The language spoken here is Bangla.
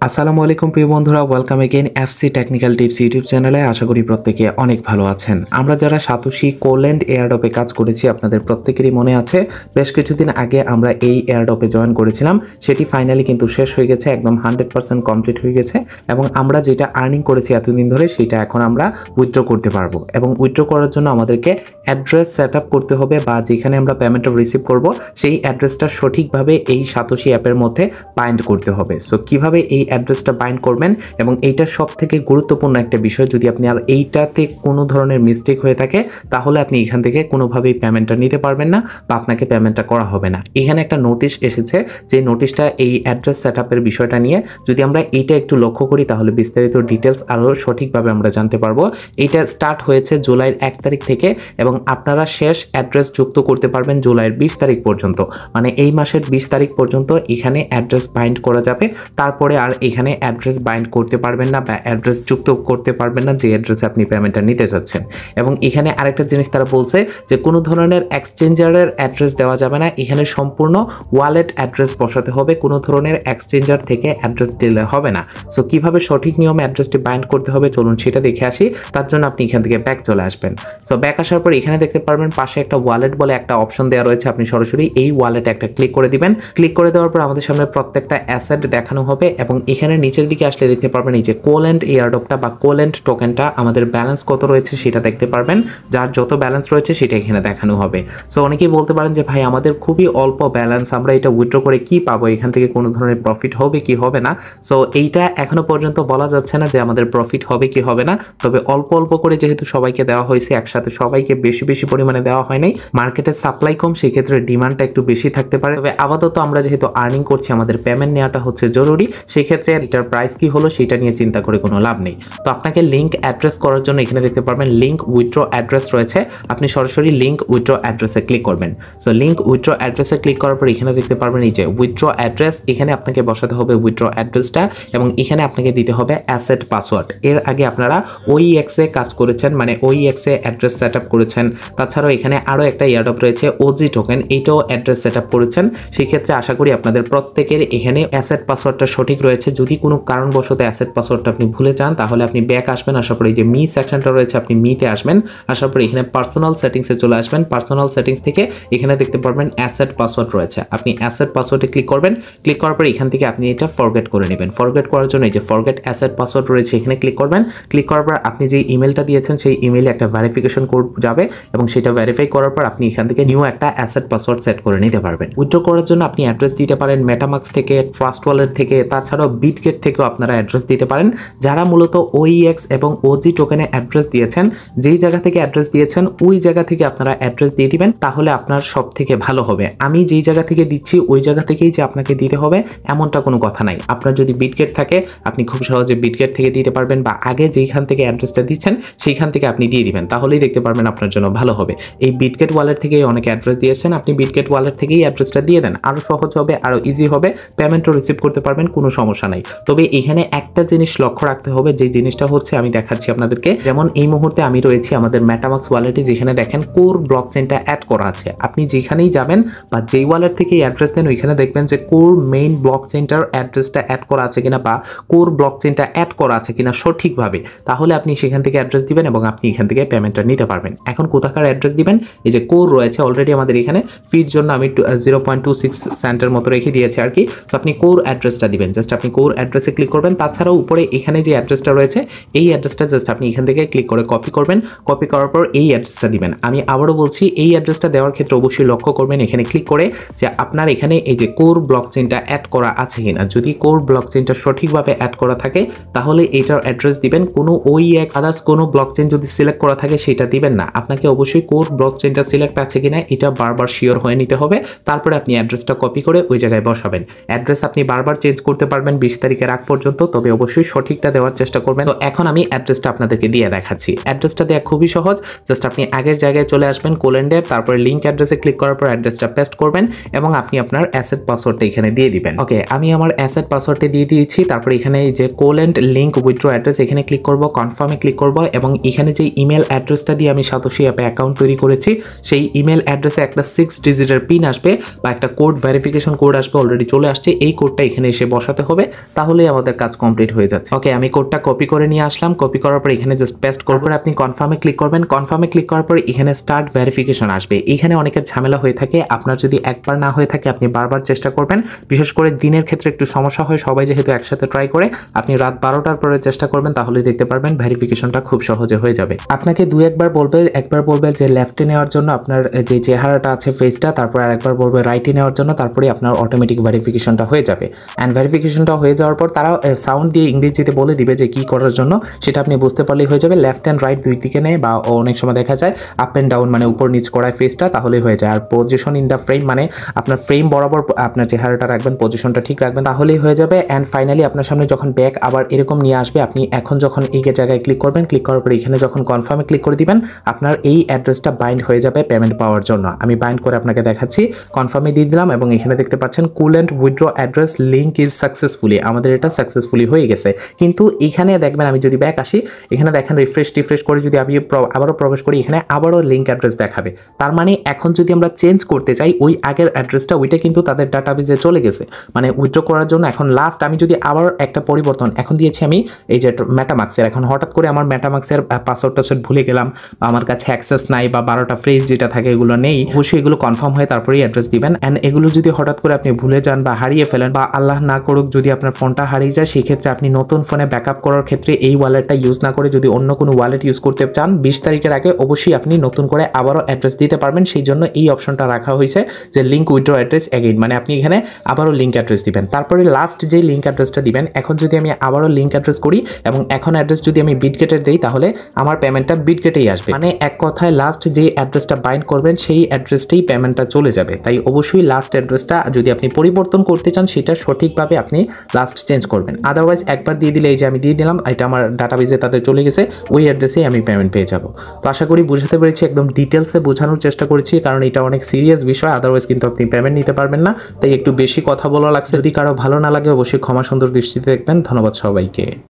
আসসালামু আলাইকুম প্রিয় বন্ধুরা, welcome again FC technical tips YouTube চ্যানেলে। আশা করি প্রত্যেকে অনেক ভালো আছেন। আমরা যারা সাতোশি কোল্যান্ড এয়ারড্রপে কাজ করেছি আপনাদের প্রত্যেকেরই মনে আছে বেশ কিছুদিন আগে আমরা এই এয়ারড্রপে জয়েন করেছিলাম। সেটি ফাইনালি কিন্তু শেষ হয়ে গেছে, একদম 100% কমপ্লিট হয়ে গেছে এবং আমরা যেটা আর্নিং করেছি এতদিন ধরে সেটা এখন আমরা উইথড্র করতে পারবো। এবং উইথড্র করার জন্য আমাদেরকে অ্যাড্রেস সেট আপ করতে হবে বা যেখানে আমরা পেমেন্টটা রিসিভ করব সেই অ্যাড্রেসটা সঠিকভাবে এই সাতোশি অ্যাপের মধ্যে বাইন্ড করতে হবে। সো কিভাবে এই অ্যাড্রেসটা বাইন্ড করবেন এবং এইটা সব থেকে গুরুত্বপূর্ণ একটা বিষয়, যদি আপনি আর এইটাতে কোনো ধরনের মিস্টেক হয়ে থাকে তাহলে আপনি এখান থেকে কোনোভাবেই পেমেন্টটা নিতে পারবেন না বা আপনাকে পেমেন্টটা করা হবে না। এখানে একটা নোটিশ এসেছে, যে নোটিশটা এই অ্যাড্রেস সেট আপের বিষয়টা নিয়ে। যদি আমরা এইটা একটু লক্ষ্য করি তাহলে বিস্তারিত ডিটেলস আরও সঠিকভাবে আমরা জানতে পারবো। এইটা স্টার্ট হয়েছে জুলাইয়ের 1 তারিখ থেকে এবং আপনারা শেষ অ্যাড্রেস যুক্ত করতে পারবেন জুলাইয়ের 20 তারিখ পর্যন্ত, মানে এই মাসের 20 তারিখ পর্যন্ত এখানে অ্যাড্রেস বাইন্ড করা যাবে। তারপরে আর এখানে অ্যাড্রেস বাইন্ড করতে পারবেন না বা অ্যাড্রেস যুক্ত করতে পারবেন না যে অ্যাড্রেসে আপনি পেমেন্টটা নিতে চাচ্ছেন। এবং এখানে আরেকটা জিনিস তারা বলছে যে কোনো ধরনের এক্সচেঞ্জারের অ্যাড্রেস দেওয়া যাবে না, এখানে সম্পূর্ণ ওয়ালেট অ্যাড্রেস বসাতে হবে, কোনো ধরনের এক্সচেঞ্জার থেকে অ্যাড্রেস দিলে হবে না। সো কিভাবে সঠিক নিয়মে অ্যাড্রেসটি বাইন্ড করতে হবে চলুন সেটা দেখে আসি। তার জন্য আপনি এখান থেকে ব্যাক চলে আসবেন। সো ব্যাক আসার পর এখানে দেখতে পারবেন পাশে একটা ওয়ালেট বলে একটা অপশন দেওয়া রয়েছে, আপনি সরাসরি এই ওয়ালেটে একটা ক্লিক করে দিবেন। ক্লিক করে দেওয়ার পর আমাদের সামনে প্রত্যেকটা অ্যাসেট দেখানো হবে এবং এখানে নিচের দিকে আসলে দেখতে পারবেন এই যে কোল্যান্ড এয়ারড্রপটা বা কোল্যান্ড টোকেনটা আমাদের ব্যালেন্স কত রয়েছে সেটা দেখতে পারবেন। যার যত ব্যালেন্স রয়েছে সেটা এখানে দেখানো হবে। সো অনেকেই বলতে পারেন যে ভাই আমাদের খুবই অল্প ব্যালেন্স, আমরা এটা উইথড্র করে কি পাবো, এখান থেকে কোনো ধরনের প্রফিট হবে কি হবে না। সো এইটা এখনো পর্যন্ত বলা যাচ্ছে না যে আমাদের প্রফিট হবে কি হবে না, তবে অল্প অল্প করে যেহেতু সবাইকে দেওয়া হয়েছে, একসাথে সবাইকে বেশি বেশি পরিমাণে দেওয়া হয় নাই, মার্কেটের সাপ্লাই কম, সেই ক্ষেত্রে ডিমান্ডটা একটু বেশি থাকতে পারে। তবে আপাতত আমরা যেহেতু আর্নিং করছি আমাদের পেমেন্ট নেওয়াটা হচ্ছে জরুরি, সেই ক্ষেত্রে এটার প্রাইস কি হলো সেটা নিয়ে চিন্তা করে কোনো লাভ নেই। তো আপনাকে লিঙ্ক অ্যাড্রেস করার জন্য এখানে দেখতে পারবেন লিঙ্ক উইথড্র অ্যাড্রেস রয়েছে, আপনি সরাসরি লিঙ্ক উইথড্র অ্যাড্রেসে ক্লিক করবেন। সো লিঙ্ক উইথড্র অ্যাড্রেসে ক্লিক করার পর এখানে দেখতে পারবেন এই যে উইথড্র অ্যাড্রেস, এখানে আপনাকে বসাতে হবে উইথড্র অ্যাড্রেসটা এবং এখানে আপনাকে দিতে হবে অ্যাসেট পাসওয়ার্ড। এর আগে আপনারা OEX এ কাজ করেছেন, মানে OEX এ অ্যাড্রেস সেট আপ করেছেন, তাছাড়াও এখানে আরও একটা এয়ারড্রপ রয়েছে OG টোকেন, এইটাও অ্যাড্রেস সেট আপ করেছেন। সেই ক্ষেত্রে আশা করি আপনাদের প্রত্যেকের এখানে অ্যাসেট পাসওয়ার্ডটা সঠিক রয়েছে। যদি কোনো কারণবশত অ্যাসেট পাসওয়ার্ডটা আপনি ভুলে যান তাহলে আপনি ব্যাক আসবেন, আসার পরে এই যে মি সেকশনটা রয়েছে আপনি মিতে আসবেন, আসার পরে এখানে পার্সোনাল সেটিংসে চলে আসবেন। পার্সোনাল সেটিংস থেকে এখানে দেখতে পারবেন অ্যাসেট পাসওয়ার্ড রয়েছে, আপনি অ্যাসেট পাসওয়ার্ডে ক্লিক করবেন। ক্লিক করার পরে এখান থেকে আপনি এটা ফরগেট করে নেবেন। ফরগেট করার জন্য এই যে ফরগেট অ্যাসেট পাসওয়ার্ড রয়েছে এখানে ক্লিক করবেন। ক্লিক করার পর আপনি যে ইমেলটা দিয়েছেন সেই ইমেইলে একটা ভেরিফিকেশন কোড যাবে এবং সেটা ভেরিফাই করার পর আপনি এখান থেকে নিউ একটা অ্যাসেট পাসওয়ার্ড সেট করে নিতে পারবেন। উইথড্র করার জন্য আপনি অ্যাড্রেস দিতে পারেন মেটামাক্স থেকে, ট্রাস্ট ওয়ালেট থেকে, তাছাড়াও বিটগেট থেকেও আপনারা অ্যাড্রেস দিতে পারেন। যারা মূলত OEX এবং OG টোকেনে অ্যাড্রেস দিয়েছেন, যেই জায়গা থেকে অ্যাড্রেস দিয়েছেন ওই জায়গা থেকে আপনারা অ্যাড্রেস দিয়ে দিবেন, তাহলে আপনার সব থেকে ভালো হবে। আমি যেই জায়গা থেকে দিচ্ছি ওই জায়গা থেকেই যে আপনাকে দিতে হবে এমনটা কোনো কথা নাই। আপনার যদি বিটগেট থাকে আপনি খুব সহজে বিটগেট থেকে দিতে পারবেন বা আগে যেইখান থেকে অ্যাড্রেসটা দিচ্ছেন সেইখান থেকে আপনি দিয়ে দিবেন, তাহলেই দেখতে পারবেন আপনার জন্য ভালো হবে। এই বিটগেট ওয়ালেট থেকেই অনেকে অ্যাড্রেস দিয়েছেন, আপনি বিটগেট ওয়ালেট থেকেই অ্যাড্রেসটা দিয়ে দেন, আরও সহজ হবে, আরও ইজি হবে, পেমেন্টও রিসিভ করতে পারবেন, কোনো সমস্যা নাই। তবে এখানে একটা জিনিস লক্ষ্য রাখতে হবে, যে জিনিসটা হচ্ছে আমি দেখাচ্ছি আপনাদেরকে। যেমন এই মুহূর্তে আমি রয়েছি আমাদের মেটামাক্স ওয়ালেটে, যেখানে দেখেন কোর ব্লকচেইনটা অ্যাড করা আছে। আপনি যেখানেই যাবেন বা যেই ওয়ালেট থেকে অ্যাড্রেস দেন ওইখানে দেখবেন যে কোর মেইন ব্লকচেইনটার অ্যাড্রেসটা অ্যাড করা আছে কিনা বা কোর ব্লকচেইনটা অ্যাড করা আছে কিনা সঠিকভাবে, তাহলে আপনি সেখান থেকে অ্যাড্রেস দিবেন এবং আপনি এখান থেকে পেমেন্টটা নিতে পারবেন। এখন কোথাকার অ্যাড্রেস দিবেন, এই যে কোর রয়েছে অলরেডি আমাদের এখানে ফির জন্য আমি 0.26 সেন্টের মতো রেখে দিয়েছি আর কি। তো আপনি কোর অ্যাড্রেসটা দিবেন, জাস্ট আপনি কোর অ্যাড্রেসে ক্লিক করবেন। তাছাড়াও উপরে এখানে যে অ্যাড্রেসটা রয়েছে এই অ্যাড্রেসটা জাস্ট আপনি এখান থেকে ক্লিক করে কপি করবেন। কপি করার পর এই অ্যাড্রেসটা দিবেন। আমি আবারও বলছি, এই অ্যাড্রেসটা দেওয়ার ক্ষেত্রে অবশ্যই লক্ষ্য করবেন এখানে ক্লিক করে যে আপনার এখানে এই যে কোর ব্লকচেইনটা অ্যাড করা আছে কিনা। যদি কোর ব্লকচেইনটা সঠিকভাবে অ্যাড করা থাকে তাহলে এটার অ্যাড্রেস দিবেন। কোনো OEX আদার্স কোনো ব্লকচেইন যদি সিলেক্ট করা থাকে সেটা দিবেন না, আপনাকে অবশ্যই কোর ব্লকচেইনটা সিলেক্ট আছে কিনা এটা বারবার শিওর হয়ে নিতে হবে। তারপরে আপনি অ্যাড্রেসটা কপি করে ওই জায়গায় বসাবেন। অ্যাড্রেস আপনি বারবার চেঞ্জ করতে পারবেন 20 তারিখের আগ পর্যন্ত, তবে অবশ্যই সঠিকটা দেওয়ার চেষ্টা করবেন। তো এখন আমি অ্যাড্রেসটা আপনাদেরকে দিয়ে দেখাচ্ছি। অ্যাড্রেসটা দেওয়া খুবই সহজ, জাস্ট আপনি আগের জায়গায় চলে আসবেন কোল্যান্ডের, তারপরে লিঙ্ক অ্যাড্রেসে ক্লিক করার পর অ্যাড্রেসটা পেস্ট করবেন এবং আপনি আপনার অ্যাসেট পাসওয়ার্ডটা এখানে দিয়ে দিবেন। ওকে, আমি আমার অ্যাসেট পাসওয়ার্ডটা দিয়ে দিয়েছি। তারপরে এখানে এই যে কোল্যান্ড লিঙ্ক উইথড্র অ্যাড্রেস এখানে ক্লিক করব, কনফার্মে ক্লিক করব এবং এখানে যে ইমেল অ্যাড্রেসটা দিয়ে আমি সাতোশি অ্যাপে অ্যাকাউন্ট তৈরি করেছি সেই ইমেল অ্যাড্রেসে একটা 6 ডিজিটের পিন আসবে বা একটা কোড ভেরিফিকেশন কোড আসবে, অলরেডি চলে আসছে। এই কোডটা এখানে এসে বসাতে হবে তাহলেই আমাদের কাজ কমপ্লিট হয়ে যাচ্ছে। ওকে, আমি কোডটা কপি করে নিয়ে আসলাম। কপি করার পর এখানে জাস্ট পেস্ট করব। আপনি কনফার্মে ক্লিক করবেন। কনফার্মে ক্লিক করার পর এখানে স্টার্ট ভেরিফিকেশন আসবে। এখানে অনেকের ঝামেলা হয়ে থাকে। আপনার যদি একবার না হয়ে থাকে আপনি বারবার চেষ্টা করবেন। বিশেষ করে দিনের ক্ষেত্রে একটু সমস্যা হয়, সবাই যেহেতু একসাথে ট্রাই করে। আপনি রাত 12টার পরে চেষ্টা করবেন, তাহলে দেখতে পারবেন ভেরিফিকেশনটা খুব সহজে হয়ে যাবে। আপনাকে একবার বলবে যে লেফটে নেওয়ার জন্য আপনার যে চেহারাটা আছে ফেসটা, তারপর আরেকবার বলবে রাইটে নেওয়ার জন্য, তারপরে আপনার অটোমেটিক ভেরিফিকেশনটা হয়ে যাবে। অ্যান্ড ভেরিফিকেশনটা হয়ে যাওয়ার পর তারা সাউন্ড দিয়ে ইংরেজিতে বলে দিবে যে কি করার জন্য, সেটা আপনি বুঝতে পারলেই হয়ে যাবে। লেফট অ্যান্ড রাইট দুই দিকে নেয়, বা অনেক সময় দেখা যায় আপ অ্যান্ড ডাউন মানে উপর নিচ করায় ফেসটা, তাহলেই হয়ে যায়। আর পজিশন ইন দ্য ফ্রেম মানে আপনার ফ্রেম বরাবর আপনার চেহারাটা রাখবেন, পজিশনটা ঠিক রাখবেন, তাহলেই হয়ে যাবে। অ্যান্ড ফাইনালি আপনার সামনে যখন ব্যাক আবার এরকম নিয়ে আসবে, আপনি এখন যখন এই জায়গায় ক্লিক করবেন, ক্লিক করার পর এখানে যখন কনফার্মে ক্লিক করে দিবেন, আপনার এই অ্যাড্রেসটা বাইন্ড হয়ে যাবে পেমেন্ট পাওয়ার জন্য। আমি বাইন্ড করে আপনাকে দেখাচ্ছি। কনফার্মে দিয়ে দিলাম এবং এখানে দেখতে পাচ্ছেন coolant withdraw address link is successfully, আমাদের এটা সাকসেসফুলি হয়ে গেছে। কিন্তু এখানে দেখবেন আমি যদি ব্যাক আসি, এখানে দেখেন রিফ্রেশ করে যদি আমি আবারও প্রবেশ করি, এখানে আবারও লিঙ্ক অ্যাড্রেস দেখাবে। তার মানে এখন যদি আমরা চেঞ্জ করতে চাই ওই আগের অ্যাড্রেসটা, ওইটা কিন্তু তাদের ডাটাবেজে চলে গেছে। মানে উইথড্র করার জন্য এখন লাস্ট আমি যদি আবার একটা পরিবর্তন এখন দিয়েছি আমি এই যে মেটামাক্সের, এখন হঠাৎ করে আমার মেটামাক্সের পাসওয়ার্ডটা ভুলে গেলাম, আমার কাছে অ্যাক্সেস নাই বা 12টা ফ্রেজ যেটা থাকে এগুলো নেই, অবশ্যই এগুলো কনফার্ম হয়ে তারপরেই অ্যাড্রেস দিবেন। অ্যান্ড এগুলো যদি হঠাৎ করে আপনি ভুলে যান বা হারিয়ে ফেলেন, বা আল্লাহ না করুক যদি আপনার ফোনটা হারিয়ে যায়, সেক্ষেত্রে আপনি নতুন ফোনে ব্যাকআপ করার ক্ষেত্রে এই ওয়ালেটটা ইউজ না করে যদি অন্য কোনো ওয়ালেট ইউজ করতে চান, 20 তারিখের আগে অবশ্যই আপনি নতুন করে আবারও অ্যাড্রেস দিতে পারবেন। সেই জন্য এই অপশনটা রাখা হয়েছে যে লিঙ্ক উইথড্র অ্যাড্রেস এগেইন, মানে আপনি এখানে আবারও লিঙ্ক অ্যাড্রেস দিবেন। তারপরে লাস্ট যে লিঙ্ক অ্যাড্রেসটা দিবেন, এখন যদি আমি আবারও লিঙ্ক অ্যাড্রেস করি এবং এখন অ্যাড্রেস যদি আমি বিটগেটের দেই, তাহলে আমার পেমেন্টটা বিটগেটেই আসবে। মানে এক কথায় লাস্ট যে অ্যাড্রেসটা বাইন্ড করবেন সেই অ্যাড্রেসটাই পেমেন্টটা চলে যাবে। তাই অবশ্যই লাস্ট অ্যাড্রেসটা যদি আপনি পরিবর্তন করতে চান, সেটা সঠিকভাবে আপনি লাস্ট চেঞ্জ করবেন। আদারওয়াইজ একবার দিয়ে দিলে, এই যে আমি দিয়ে দিলাম, এটা আমার ডাটাবেজে তাদের চলে গেছে, ওই অ্যাড্রেসেই আমি পেমেন্ট পেয়ে যাব। তো আশা করি বুঝাতে পেরেছি, একদম ডিটেলসে বোঝানোর চেষ্টা করেছি, কারণ এটা অনেক সিরিয়াস বিষয়, আদারওয়াইজ কিন্তু আপনি পেমেন্ট নিতে পারবেন না। তাই একটু বেশি কথা বলা লাগছে। যদি কারো ভালো না লাগে অবশ্যই ক্ষমা সুন্দর দৃষ্টিতে দেখবেন। ধন্যবাদ সবাইকে।